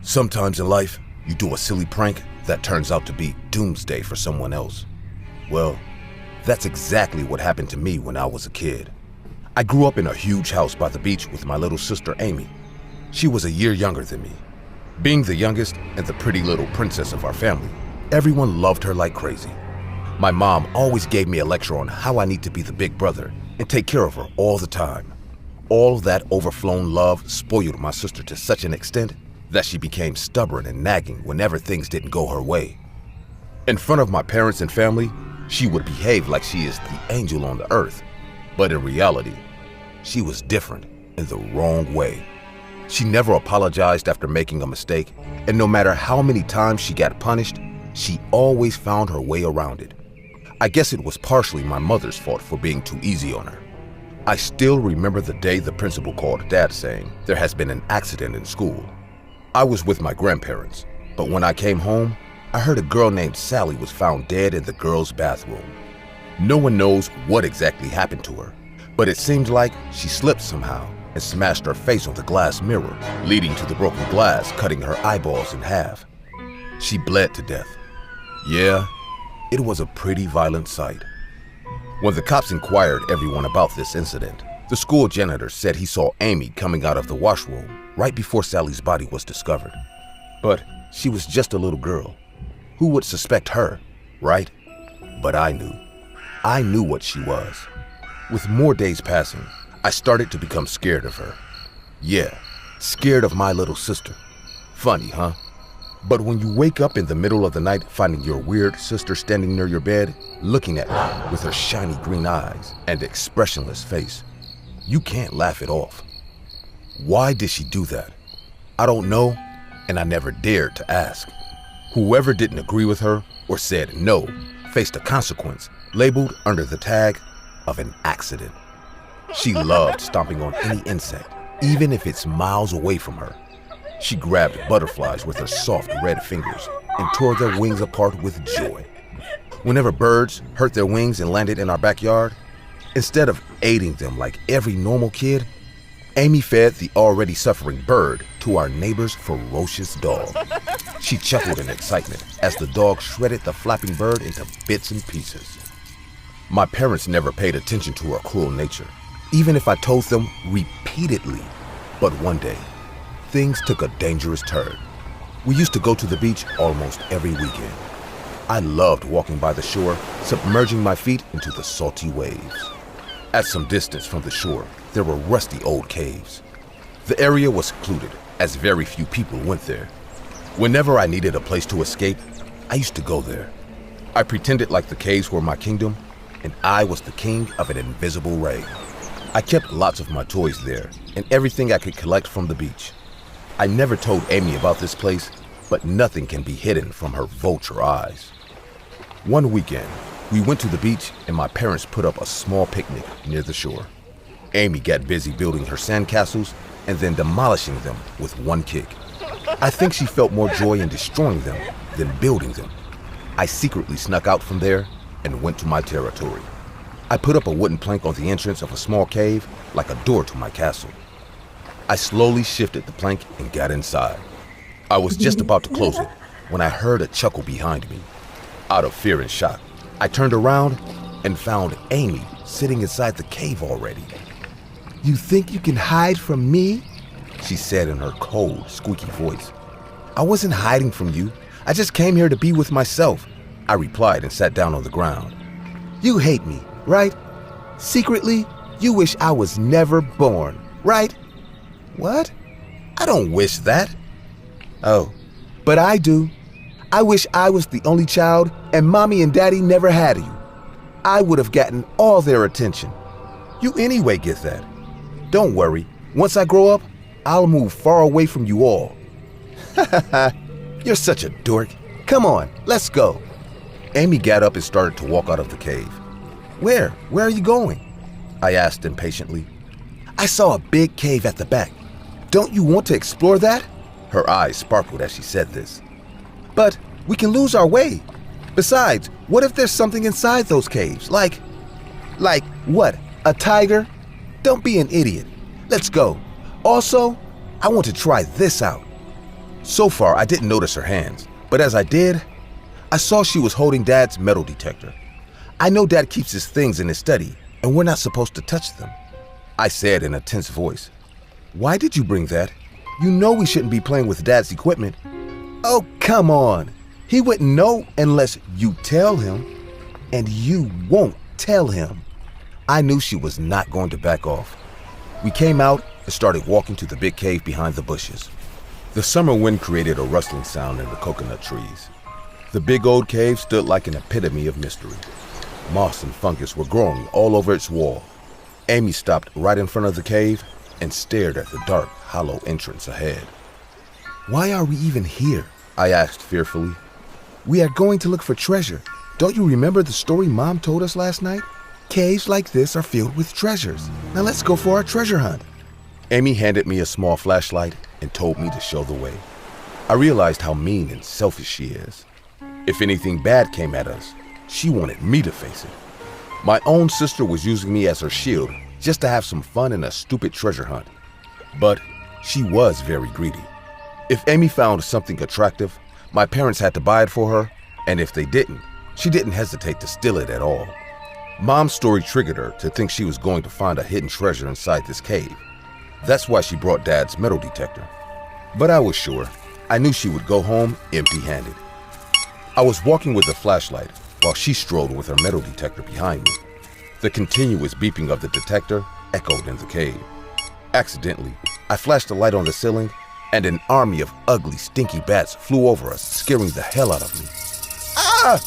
Sometimes in life, you do a silly prank that turns out to be doomsday for someone else. Well, that's exactly what happened to me when I was a kid. I grew up in a huge house by the beach with my little sister Amy. She was a year younger than me. Being the youngest and the pretty little princess of our family, everyone loved her like crazy. My mom always gave me a lecture on how I need to be the big brother and take care of her all the time. All that overflown love spoiled my sister to such an extent that she became stubborn and nagging whenever things didn't go her way. In front of my parents and family, she would behave like she is the angel on the earth. But in reality, she was different in the wrong way. She never apologized after making a mistake, and no matter how many times she got punished, she always found her way around it. I guess it was partially my mother's fault for being too easy on her. I still remember the day the principal called Dad saying there has been an accident in school. I was with my grandparents, but when I came home, I heard a girl named Sally was found dead in the girls' bathroom. No one knows what exactly happened to her, but it seemed like she slipped somehow and smashed her face on the glass mirror, leading to the broken glass cutting her eyeballs in half. She bled to death. Yeah, it was a pretty violent sight. When the cops inquired everyone about this incident, the school janitor said he saw Amy coming out of the washroom right before Sally's body was discovered. But she was just a little girl. Who would suspect her, right? But I knew. I knew what she was. With more days passing, I started to become scared of her. Yeah, scared of my little sister. Funny, huh? But when you wake up in the middle of the night finding your weird sister standing near your bed, looking at you with her shiny green eyes and expressionless face, you can't laugh it off. Why did she do that? I don't know, and I never dared to ask. Whoever didn't agree with her or said no faced a consequence labeled under the tag of an accident. She loved stomping on any insect, even if it's miles away from her. She grabbed butterflies with her soft red fingers and tore their wings apart with joy. Whenever birds hurt their wings and landed in our backyard, instead of aiding them like every normal kid, Amy fed the already suffering bird to our neighbor's ferocious dog. She chuckled in excitement as the dog shredded the flapping bird into bits and pieces. My parents never paid attention to her cruel nature, even if I told them repeatedly. But one day, things took a dangerous turn. We used to go to the beach almost every weekend. I loved walking by the shore, submerging my feet into the salty waves. At some distance from the shore, there were rusty old caves. The area was secluded, as very few people went there. Whenever I needed a place to escape, I used to go there. I pretended like the caves were my kingdom, and I was the king of an invisible ray. I kept lots of my toys there, and everything I could collect from the beach. I never told Amy about this place, but nothing can be hidden from her vulture eyes. One weekend, we went to the beach and my parents put up a small picnic near the shore. Amy got busy building her sandcastles and then demolishing them with one kick. I think she felt more joy in destroying them than building them. I secretly snuck out from there and went to my territory. I put up a wooden plank on the entrance of a small cave like a door to my castle. I slowly shifted the plank and got inside. I was just about to close it when I heard a chuckle behind me. Out of fear and shock, I turned around and found Amy sitting inside the cave already. "You think you can hide from me?" she said in her cold, squeaky voice. "I wasn't hiding from you. I just came here to be with myself," I replied and sat down on the ground. "You hate me, right? Secretly, you wish I was never born, right?" "What? I don't wish that." "Oh, but I do. I wish I was the only child and mommy and daddy never had you. I would have gotten all their attention. You anyway get that. Don't worry, once I grow up, I'll move far away from you all." "You're such a dork. Come on, let's go." Amy got up and started to walk out of the cave. Where are you going?" I asked impatiently. "I saw a big cave at the back. Don't you want to explore that?" Her eyes sparkled as she said this. "But we can lose our way. Besides, what if there's something inside those caves? Like what? A tiger? Don't be an idiot. Let's go. Also, I want to try this out." So far, I didn't notice her hands, but as I did, I saw she was holding Dad's metal detector. I know Dad keeps his things in his study, and we're not supposed to touch them. I said in a tense voice, "Why did you bring that? You know we shouldn't be playing with Dad's equipment." "Oh, come on. He wouldn't know unless you tell him, and you won't tell him." I knew she was not going to back off. We came out and started walking to the big cave behind the bushes. The summer wind created a rustling sound in the coconut trees. The big old cave stood like an epitome of mystery. Moss and fungus were growing all over its wall. Amy stopped right in front of the cave and stared at the dark, hollow entrance ahead. "Why are we even here?" I asked fearfully. "We are going to look for treasure. Don't you remember the story Mom told us last night? Caves like this are filled with treasures. Now let's go for our treasure hunt." Amy handed me a small flashlight and told me to show the way. I realized how mean and selfish she is. If anything bad came at us, she wanted me to face it. My own sister was using me as her shield just to have some fun in a stupid treasure hunt. But she was very greedy. If Amy found something attractive, my parents had to buy it for her, and if they didn't, she didn't hesitate to steal it at all. Mom's story triggered her to think she was going to find a hidden treasure inside this cave. That's why she brought Dad's metal detector. But I was sure. I knew she would go home empty-handed. I was walking with a flashlight while she strolled with her metal detector behind me. The continuous beeping of the detector echoed in the cave. Accidentally, I flashed a light on the ceiling, and an army of ugly, stinky bats flew over us, scaring the hell out of me. "Ah!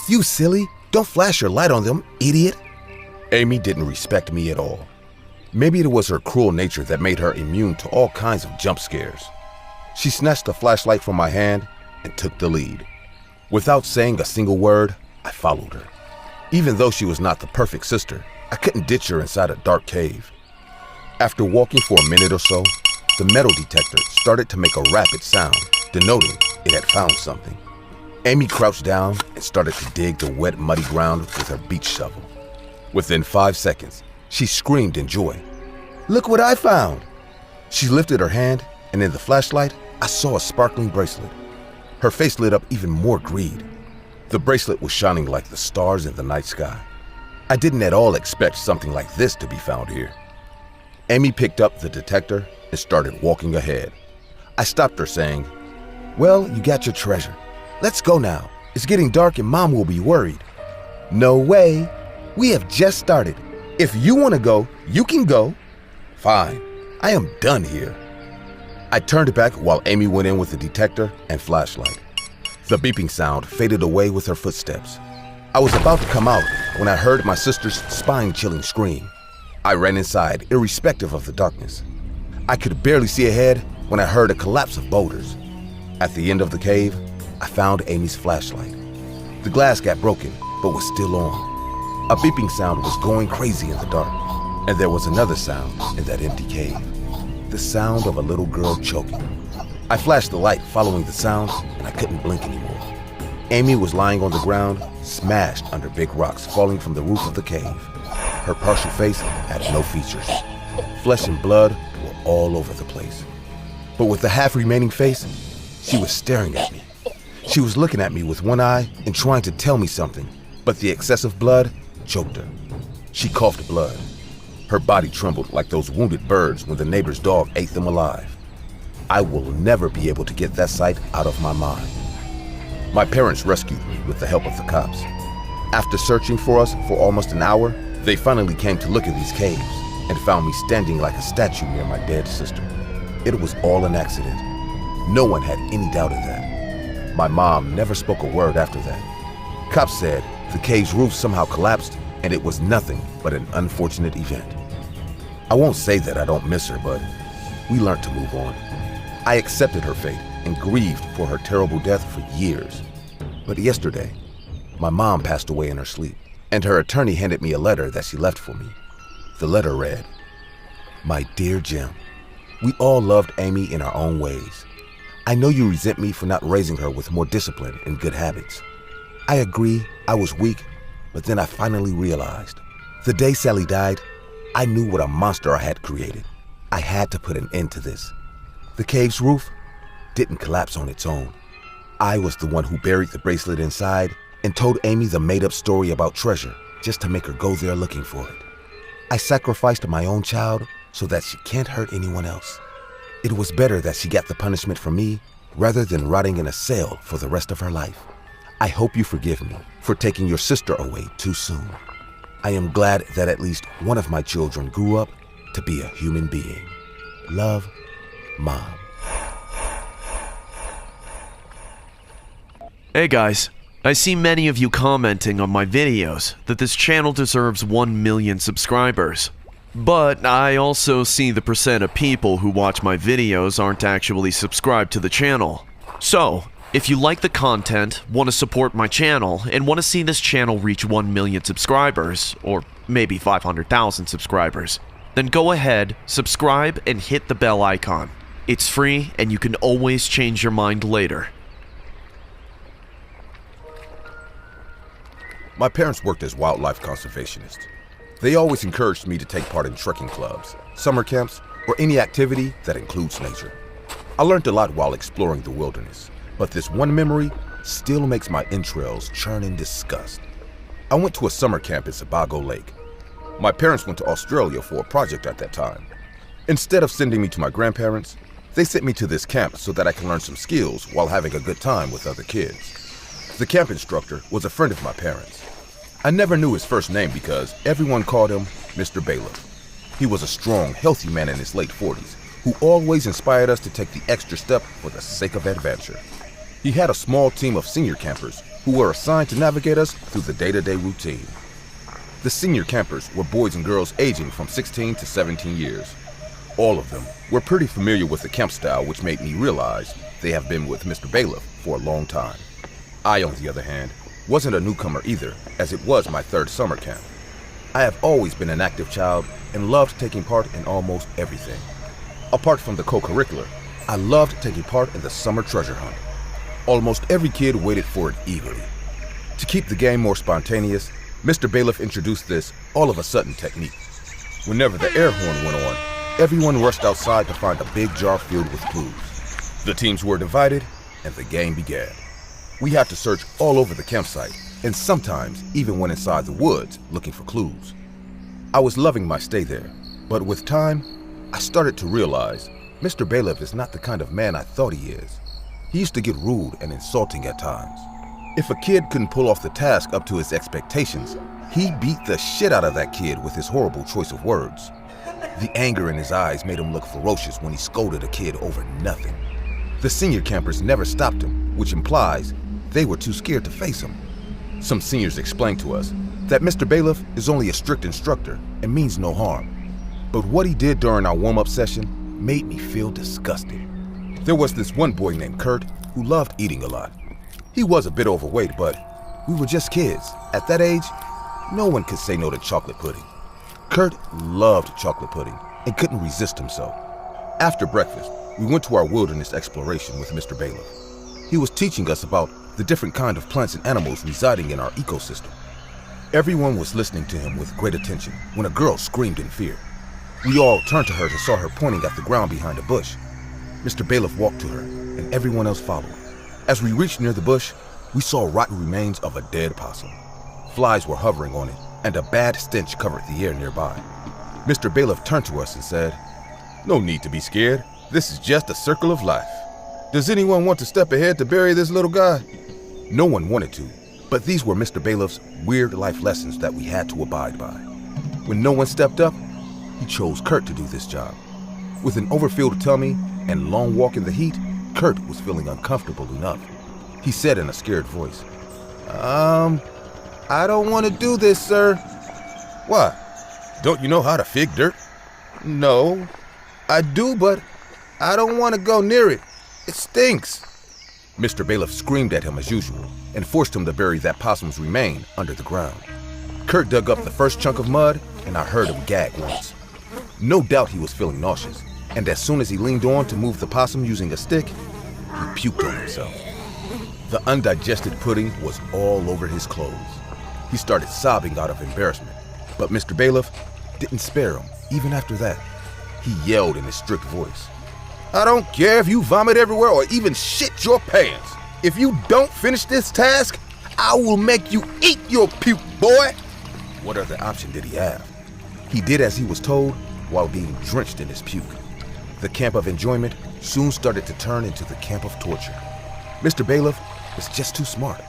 You silly! Don't flash your light on them, idiot!" Amy didn't respect me at all. Maybe it was her cruel nature that made her immune to all kinds of jump scares. She snatched the flashlight from my hand and took the lead. Without saying a single word, I followed her. Even though she was not the perfect sister, I couldn't ditch her inside a dark cave. After walking for a minute or so, the metal detector started to make a rapid sound, denoting it had found something. Amy crouched down and started to dig the wet, muddy ground with her beach shovel. Within 5 seconds, she screamed in joy. "Look what I found!" She lifted her hand, and in the flashlight, I saw a sparkling bracelet. Her face lit up even more greed. The bracelet was shining like the stars in the night sky. I didn't at all expect something like this to be found here. Amy picked up the detector and started walking ahead. I stopped her saying, "Well, you got your treasure. Let's go now. It's getting dark and Mom will be worried." "No way. We have just started. If you want to go, you can go." "Fine. I am done here." I turned back while Amy went in with the detector and flashlight. The beeping sound faded away with her footsteps. I was about to come out when I heard my sister's spine-chilling scream. I ran inside, irrespective of the darkness. I could barely see ahead when I heard a collapse of boulders. At the end of the cave, I found Amy's flashlight. The glass got broken, but was still on. A beeping sound was going crazy in the dark, and there was another sound in that empty cave. The sound of a little girl choking. I flashed the light following the sound, and I couldn't blink anymore. Amy was lying on the ground, smashed under big rocks falling from the roof of the cave. Her partial face had no features. Flesh and blood were all over the place. But with the half remaining face, she was staring at me. She was looking at me with one eye and trying to tell me something, but the excessive blood choked her. She coughed blood. Her body trembled like those wounded birds when the neighbor's dog ate them alive. I will never be able to get that sight out of my mind. My parents rescued me with the help of the cops. After searching for us for almost an hour, they finally came to look at these caves and found me standing like a statue near my dead sister. It was all an accident. No one had any doubt of that. My mom never spoke a word after that. Cops said the cave's roof somehow collapsed and it was nothing but an unfortunate event. I won't say that I don't miss her, but we learned to move on. I accepted her fate and grieved for her terrible death for years. But yesterday, my mom passed away in her sleep, and her attorney handed me a letter that she left for me. The letter read, "My dear Jim, we all loved Amy in our own ways. I know you resent me for not raising her with more discipline and good habits. I agree I was weak, but then I finally realized. The day Sally died, I knew what a monster I had created. I had to put an end to this. The cave's roof, didn't collapse on its own. I was the one who buried the bracelet inside and told Amy the made-up story about Tresure just to make her go there looking for it. I sacrificed my own child so that she can't hurt anyone else. It was better that she got the punishment from me rather than rotting in a cell for the rest of her life. I hope you forgive me for taking your sister away too soon. I am glad that at least one of my children grew up to be a human being. Love, Mom. Hey guys, I see many of you commenting on my videos that this channel deserves 1 million subscribers. But I also see the percent of people who watch my videos aren't actually subscribed to the channel. So, if you like the content, want to support my channel, and want to see this channel reach 1 million subscribers, or maybe 500,000 subscribers, then go ahead, subscribe, and hit the bell icon. It's free, and you can always change your mind later. My parents worked as wildlife conservationists. They always encouraged me to take part in trekking clubs, summer camps, or any activity that includes nature. I learned a lot while exploring the wilderness, but this one memory still makes my entrails churn in disgust. I went to a summer camp in Sebago Lake. My parents went to Australia for a project at that time. Instead of sending me to my grandparents, they sent me to this camp so that I can learn some skills while having a good time with other kids. The camp instructor was a friend of my parents. I never knew his first name because everyone called him Mr. Bailiff. He was a strong, healthy man in his late 40s who always inspired us to take the extra step for the sake of adventure. He had a small team of senior campers who were assigned to navigate us through the day-to-day routine. The senior campers were boys and girls aging from 16 to 17 years. All of them were pretty familiar with the camp style, which made me realize they have been with Mr. Bailiff for a long time. I, on the other hand, wasn't a newcomer either, as it was my third summer camp. I have always been an active child and loved taking part in almost everything. Apart from the co-curricular, I loved taking part in the summer treasure hunt. Almost every kid waited for it eagerly. To keep the game more spontaneous, Mr. Bailiff introduced this all-of-a-sudden technique. Whenever the air horn went on, everyone rushed outside to find a big jar filled with clues. The teams were divided, and the game began. We had to search all over the campsite, and sometimes even went inside the woods looking for clues. I was loving my stay there, but with time, I started to realize Mr. Bailiff is not the kind of man I thought he is. He used to get rude and insulting at times. If a kid couldn't pull off the task up to his expectations, he beat the shit out of that kid with his horrible choice of words. The anger in his eyes made him look ferocious when he scolded a kid over nothing. The senior campers never stopped him, which implies they were too scared to face him. Some seniors explained to us that Mr. Bailiff is only a strict instructor and means no harm. But what he did during our warm-up session made me feel disgusted. There was this one boy named Kurt who loved eating a lot. He was a bit overweight, but we were just kids. At that age, no one could say no to chocolate pudding. Kurt loved chocolate pudding and couldn't resist himself. After breakfast, we went to our wilderness exploration with Mr. Bailiff. He was teaching us about the different kind of plants and animals residing in our ecosystem. Everyone was listening to him with great attention when a girl screamed in fear. We all turned to her and saw her pointing at the ground behind a bush. Mr. Bailiff walked to her, and everyone else followed. As we reached near the bush, we saw rotten remains of a dead possum. Flies were hovering on it, and a bad stench covered the air nearby. Mr. Bailiff turned to us and said, "No need to be scared. This is just a circle of life. Does anyone want to step ahead to bury this little guy?" No one wanted to, but these were Mr. Bailiff's weird life lessons that we had to abide by. When no one stepped up, he chose Kurt to do this job. With an overfilled tummy and long walk in the heat, Kurt was feeling uncomfortable enough. He said in a scared voice, I don't want to do this, sir." "Why? Don't you know how to fig dirt?" "No, I do, but I don't want to go near it. It stinks." Mr. Bailiff screamed at him as usual and forced him to bury that possum's remain under the ground. Kurt dug up the first chunk of mud, and I heard him gag once. No doubt he was feeling nauseous, and as soon as he leaned on to move the possum using a stick, he puked on himself. The undigested pudding was all over his clothes. He started sobbing out of embarrassment, but Mr. Bailiff didn't spare him even after that. He yelled in his strict voice, I don't care if you vomit everywhere or even shit your pants. If you don't finish this task, I will make you eat your puke, boy. What other option did he have? He did as he was told while being drenched in his puke. The camp of enjoyment soon started to turn into the camp of torture. Mr. Bailiff was just too smart.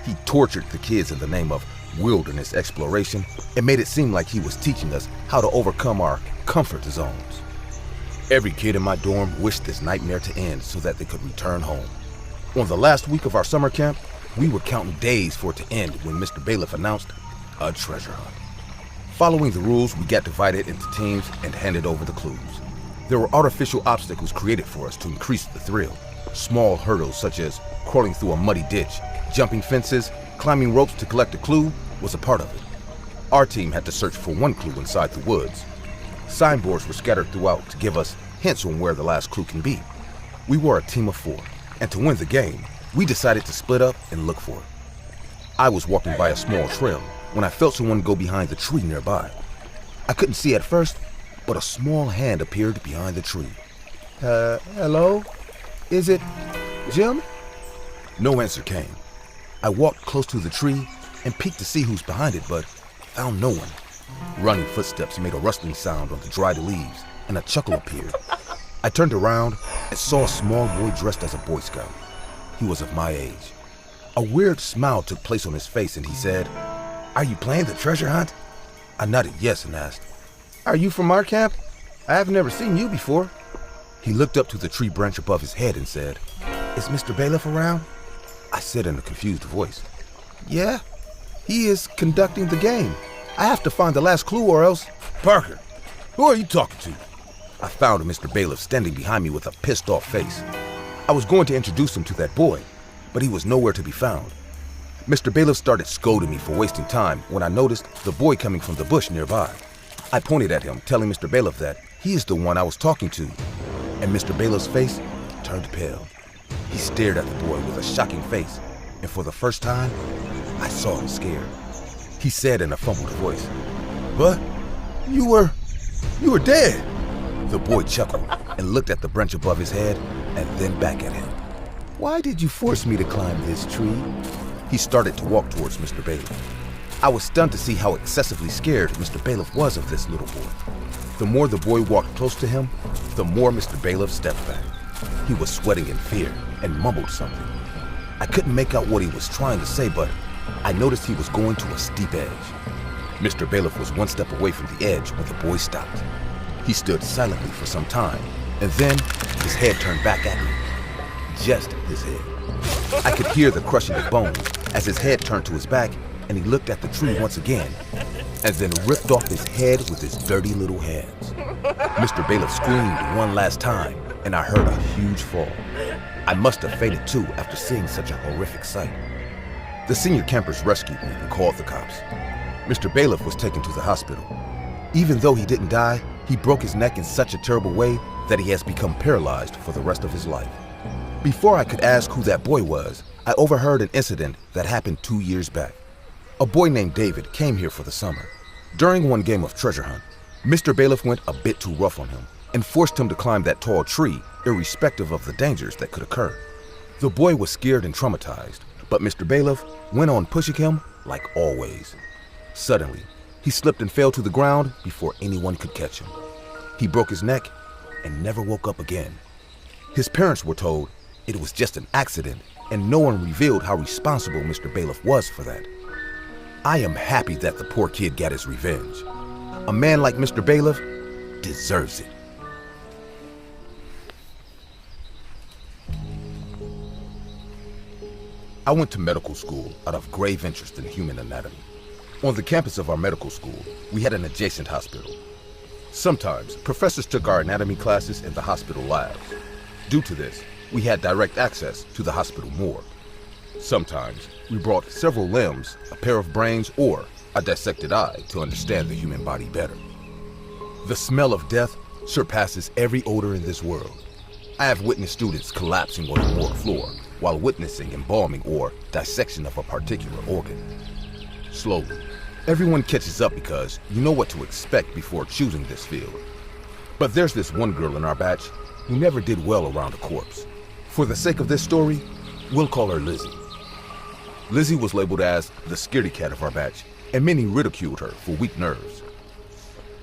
He tortured the kids in the name of wilderness exploration and made it seem like he was teaching us how to overcome our comfort zones. Every kid in my dorm wished this nightmare to end so that they could return home. On the last week of our summer camp, we were counting days for it to end when Mr. Bailiff announced a treasure hunt. Following the rules, we got divided into teams and handed over the clues. There were artificial obstacles created for us to increase the thrill. Small hurdles such as crawling through a muddy ditch, jumping fences, climbing ropes to collect a clue was a part of it. Our team had to search for one clue inside the woods. Signboards were scattered throughout to give us hints on where the last clue can be. We were a team of 4, and to win the game, we decided to split up and look for it. I was walking by a small trail when I felt someone go behind the tree nearby. I couldn't see at first, but a small hand appeared behind the tree. Hello? Is it Jim? No answer came. I walked close to the tree and peeked to see who's behind it, but found no one. Running footsteps made a rustling sound on the dried leaves, and a chuckle appeared. I turned around and saw a small boy dressed as a Boy Scout. He was of my age. A weird smile took place on his face, and he said, "Are you playing the treasure hunt?" I nodded yes and asked, "Are you from our camp? I have never seen you before." He looked up to the tree branch above his head and said, "Is Mr. Bailiff around?" I said in a confused voice, "Yeah, he is conducting the game. I have to find the last clue or else..." "Parker, who are you talking to?" I found Mr. Bailiff standing behind me with a pissed off face. I was going to introduce him to that boy, but he was nowhere to be found. Mr. Bailiff started scolding me for wasting time when I noticed the boy coming from the bush nearby. I pointed at him, telling Mr. Bailiff that he is the one I was talking to, and Mr. Bailiff's face turned pale. He stared at the boy with a shocking face, and for the first time, I saw him scared. He said in a fumbled voice, "But you were dead." The boy chuckled and looked at the branch above his head and then back at him. "Why did you force me to climb this tree?" He started to walk towards Mr. Bailiff. I was stunned to see how excessively scared Mr. Bailiff was of this little boy. The more the boy walked close to him, the more Mr. Bailiff stepped back. He was sweating in fear and mumbled something. I couldn't make out what he was trying to say, but I noticed he was going to a steep edge. Mr. Bailiff was one step away from the edge when the boy stopped. He stood silently for some time, and then his head turned back at me. Just his head. I could hear the crushing of bones as his head turned to his back, and he looked at the tree once again, and then ripped off his head with his dirty little hands. Mr. Bailiff screamed one last time, and I heard a huge fall. I must have fainted too after seeing such a horrific sight. The senior campers rescued me and called the cops. Mr. Bailiff was taken to the hospital. Even though he didn't die, he broke his neck in such a terrible way that he has become paralyzed for the rest of his life. Before I could ask who that boy was, I overheard an incident that happened 2 years back. A boy named David came here for the summer. During one game of treasure hunt, Mr. Bailiff went a bit too rough on him and forced him to climb that tall tree, irrespective of the dangers that could occur. The boy was scared and traumatized, but Mr. Bailiff went on pushing him like always. Suddenly, he slipped and fell to the ground before anyone could catch him. He broke his neck and never woke up again. His parents were told it was just an accident, and no one revealed how responsible Mr. Bailiff was for that. I am happy that the poor kid got his revenge. A man like Mr. Bailiff deserves it. I went to medical school out of grave interest in human anatomy. On the campus of our medical school, we had an adjacent hospital. Sometimes, professors took our anatomy classes in the hospital labs. Due to this, we had direct access to the hospital morgue. Sometimes, we brought several limbs, a pair of brains, or a dissected eye to understand the human body better. The smell of death surpasses every odor in this world. I have witnessed students collapsing on the morgue floor while witnessing embalming or dissection of a particular organ. Slowly, everyone catches up because you know what to expect before choosing this field. But there's this one girl in our batch who never did well around a corpse. For the sake of this story, we'll call her Lizzie. Lizzie was labeled as the scaredy cat of our batch, and many ridiculed her for weak nerves.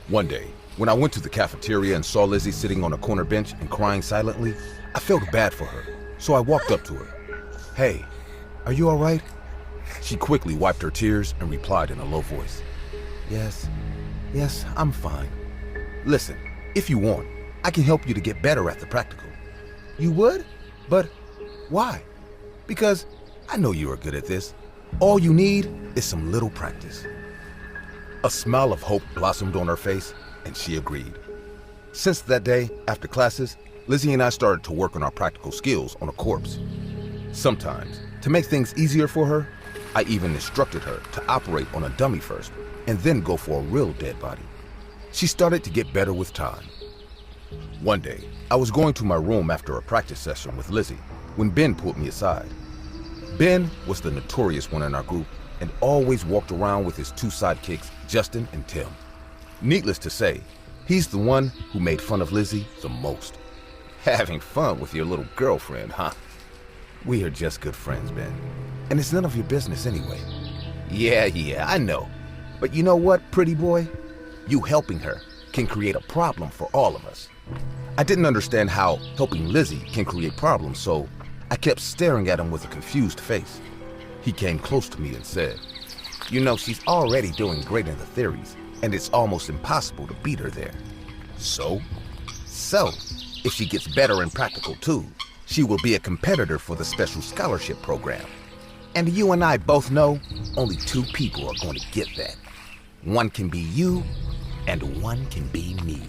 One day, when I went to the cafeteria and saw Lizzie sitting on a corner bench and crying silently, I felt bad for her, so I walked up to her. "Hey, are you all right?" She quickly wiped her tears and replied in a low voice, Yes, I'm fine. Listen, if you want, I can help you to get better at the practical." "You would? But why?" "Because I know you are good at this. All you need is some little practice." A smile of hope blossomed on her face, and she agreed. Since that day, after classes, Lizzie and I started to work on our practical skills on a corpse. Sometimes, to make things easier for her, I even instructed her to operate on a dummy first, and then go for a real dead body. She started to get better with time. One day, I was going to my room after a practice session with Lizzie when Ben pulled me aside. Ben was the notorious one in our group and always walked around with his two sidekicks, Justin and Tim. Needless to say, he's the one who made fun of Lizzie the most. "Having fun with your little girlfriend, huh?" "We are just good friends, Ben. And it's none of your business anyway." Yeah, I know. But you know what, pretty boy? You helping her can create a problem for all of us." I didn't understand how helping Lizzie can create problems, so I kept staring at him with a confused face. He came close to me and said, "You know, she's already doing great in the theories, and it's almost impossible to beat her there. So, if she gets better in practical too, she will be a competitor for the special scholarship program. And you and I both know only two people are going to get that. One can be you, and one can be me.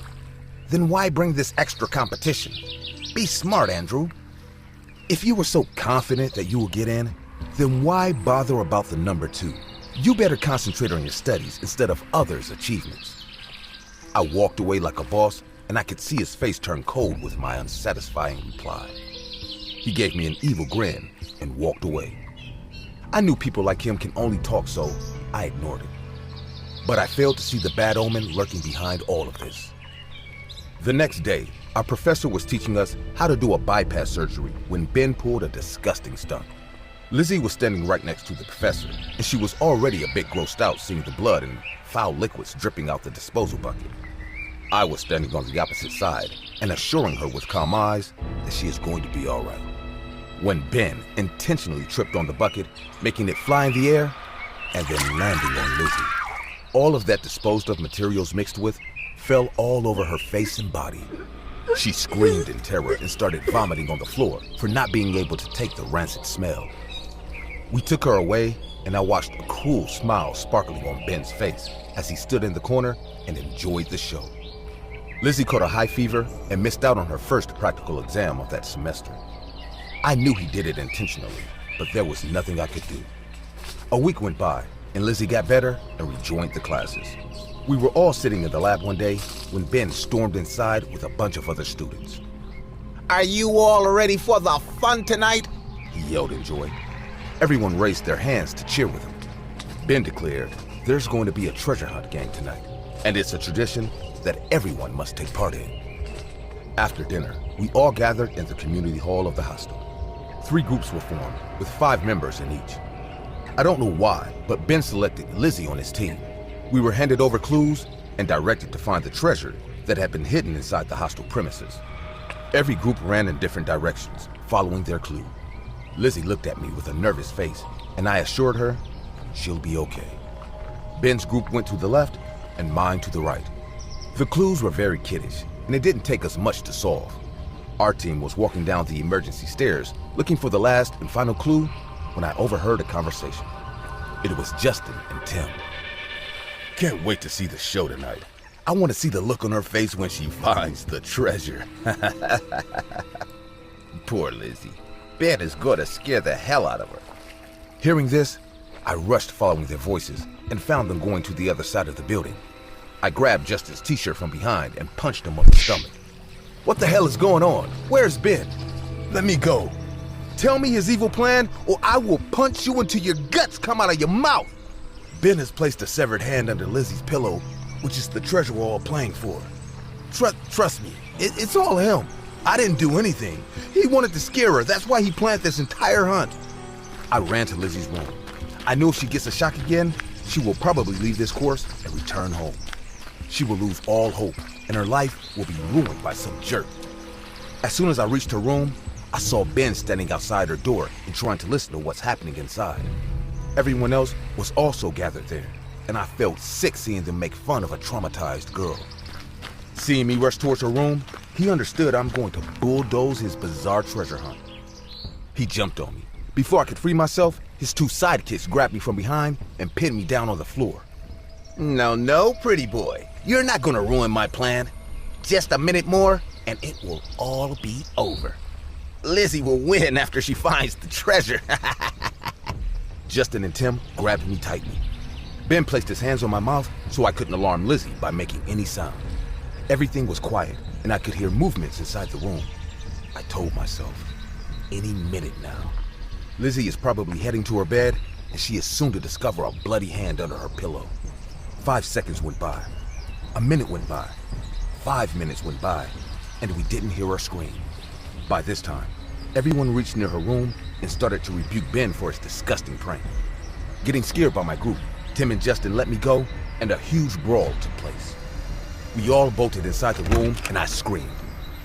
Then why bring this extra competition? Be smart, Andrew. If you were so confident that you will get in, then why bother about the number 2? You better concentrate on your studies instead of others' achievements." I walked away like a boss, and I could see his face turn cold with my unsatisfying reply. He gave me an evil grin and walked away. I knew people like him can only talk, so I ignored it. But I failed to see the bad omen lurking behind all of this. The next day, our professor was teaching us how to do a bypass surgery when Ben pulled a disgusting stunt. Lizzie was standing right next to the professor, and she was already a bit grossed out seeing the blood and foul liquids dripping out the disposal bucket. I was standing on the opposite side and assuring her with calm eyes that she is going to be all right, when Ben intentionally tripped on the bucket, making it fly in the air and then landing on Lizzie. All of that disposed of materials mixed with fell all over her face and body. She screamed in terror and started vomiting on the floor for not being able to take the rancid smell. We took her away, and I watched a cruel smile sparkling on Ben's face as he stood in the corner and enjoyed the show. Lizzie caught a high fever and missed out on her first practical exam of that semester. I knew he did it intentionally, but there was nothing I could do. A week went by, and Lizzie got better and rejoined the classes. We were all sitting in the lab one day when Ben stormed inside with a bunch of other students. "Are you all ready for the fun tonight?" he yelled in joy. Everyone raised their hands to cheer with him. Ben declared there's going to be a treasure hunt game tonight, and it's a tradition that everyone must take part in. After dinner, we all gathered in the community hall of the hostel. 3 groups were formed, with 5 members in each. I don't know why, but Ben selected Lizzie on his team. We were handed over clues and directed to find the treasure that had been hidden inside the hostel premises. Every group ran in different directions, following their clue. Lizzie looked at me with a nervous face, and I assured her she'll be okay. Ben's group went to the left, and mine to the right. The clues were very kiddish, and it didn't take us much to solve. Our team was walking down the emergency stairs, looking for the last and final clue, when I overheard a conversation. It was Justin and Tim. "Can't wait to see the show tonight. I want to see the look on her face when she finds the treasure." Poor Lizzie. Ben is going to scare the hell out of her. Hearing this, I rushed following their voices and found them going to the other side of the building. I grabbed Justin's t-shirt from behind and punched him on the stomach. "What the hell is going on? Where's Ben?" "Let me go. Tell me his evil plan, or I will punch you until your guts come out of your mouth." Ben has placed a severed hand under Lizzie's pillow, which is the treasure we're all playing for. Trust me, it's all him. I didn't do anything. He wanted to scare her. That's why he planned this entire hunt. I ran to Lizzie's room. I know if she gets a shock again, she will probably leave this course and return home. She will lose all hope, and her life will be ruined by some jerk. As soon as I reached her room, I saw Ben standing outside her door and trying to listen to what's happening inside. Everyone else was also gathered there, and I felt sick seeing them make fun of a traumatized girl. Seeing me rush towards her room, he understood I'm going to bulldoze his bizarre treasure hunt. He jumped on me. Before I could free myself, his two sidekicks grabbed me from behind and pinned me down on the floor. No, pretty boy. You're not gonna ruin my plan. Just a minute more, and it will all be over. Lizzie will win after she finds the treasure. Justin and Tim grabbed me tightly. Ben placed his hands on my mouth so I couldn't alarm Lizzie by making any sound. Everything was quiet, and I could hear movements inside the room. I told myself, any minute now. Lizzie is probably heading to her bed, and she is soon to discover a bloody hand under her pillow. 5 seconds went by. A minute went by. 5 minutes went by, and we didn't hear her scream. By this time, everyone reached near her room and started to rebuke Ben for his disgusting prank. Getting scared by my group, Tim and Justin let me go, and a huge brawl took place. We all bolted inside the room, and I screamed,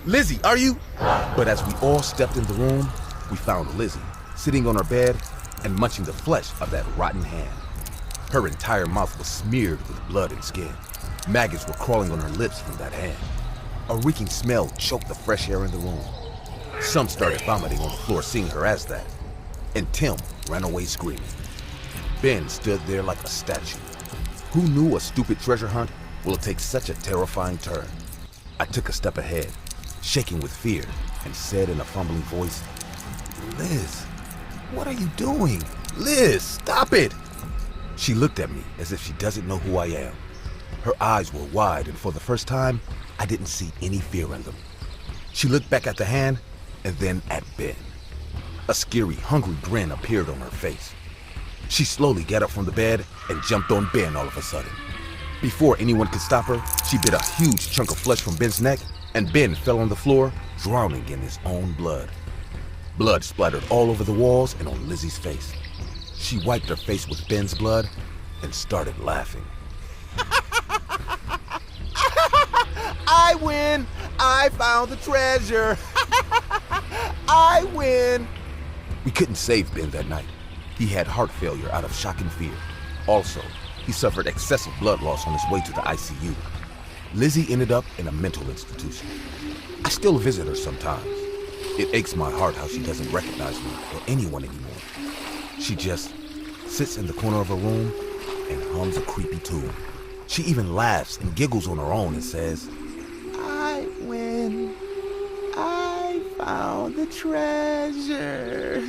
"Lizzie, are you?" But as we all stepped in the room, we found Lizzie sitting on her bed and munching the flesh of that rotten hand. Her entire mouth was smeared with blood and skin. Maggots were crawling on her lips from that hand. A reeking smell choked the fresh air in the room. Some started vomiting on the floor seeing her as that, and Tim ran away screaming. Ben stood there like a statue. Who knew a stupid treasure hunt will take such a terrifying turn? I took a step ahead, shaking with fear, and said in a fumbling voice, "Liz, what are you doing? Liz, stop it!" She looked at me as if she doesn't know who I am. Her eyes were wide, and for the first time, I didn't see any fear in them. She looked back at the hand, and then at Ben. A scary, hungry grin appeared on her face. She slowly got up from the bed and jumped on Ben all of a sudden. Before anyone could stop her, she bit a huge chunk of flesh from Ben's neck, and Ben fell on the floor, drowning in his own blood. Blood splattered all over the walls and on Lizzie's face. She wiped her face with Ben's blood and started laughing. I win! I found the treasure! I win! We couldn't save Ben that night. He had heart failure out of shock and fear. Also, he suffered excessive blood loss on his way to the ICU. Lizzie ended up in a mental institution. I still visit her sometimes. It aches my heart how she doesn't recognize me or anyone anymore. She just sits in the corner of her room and hums a creepy tune. She even laughs and giggles on her own and says, "I win. I found the treasure."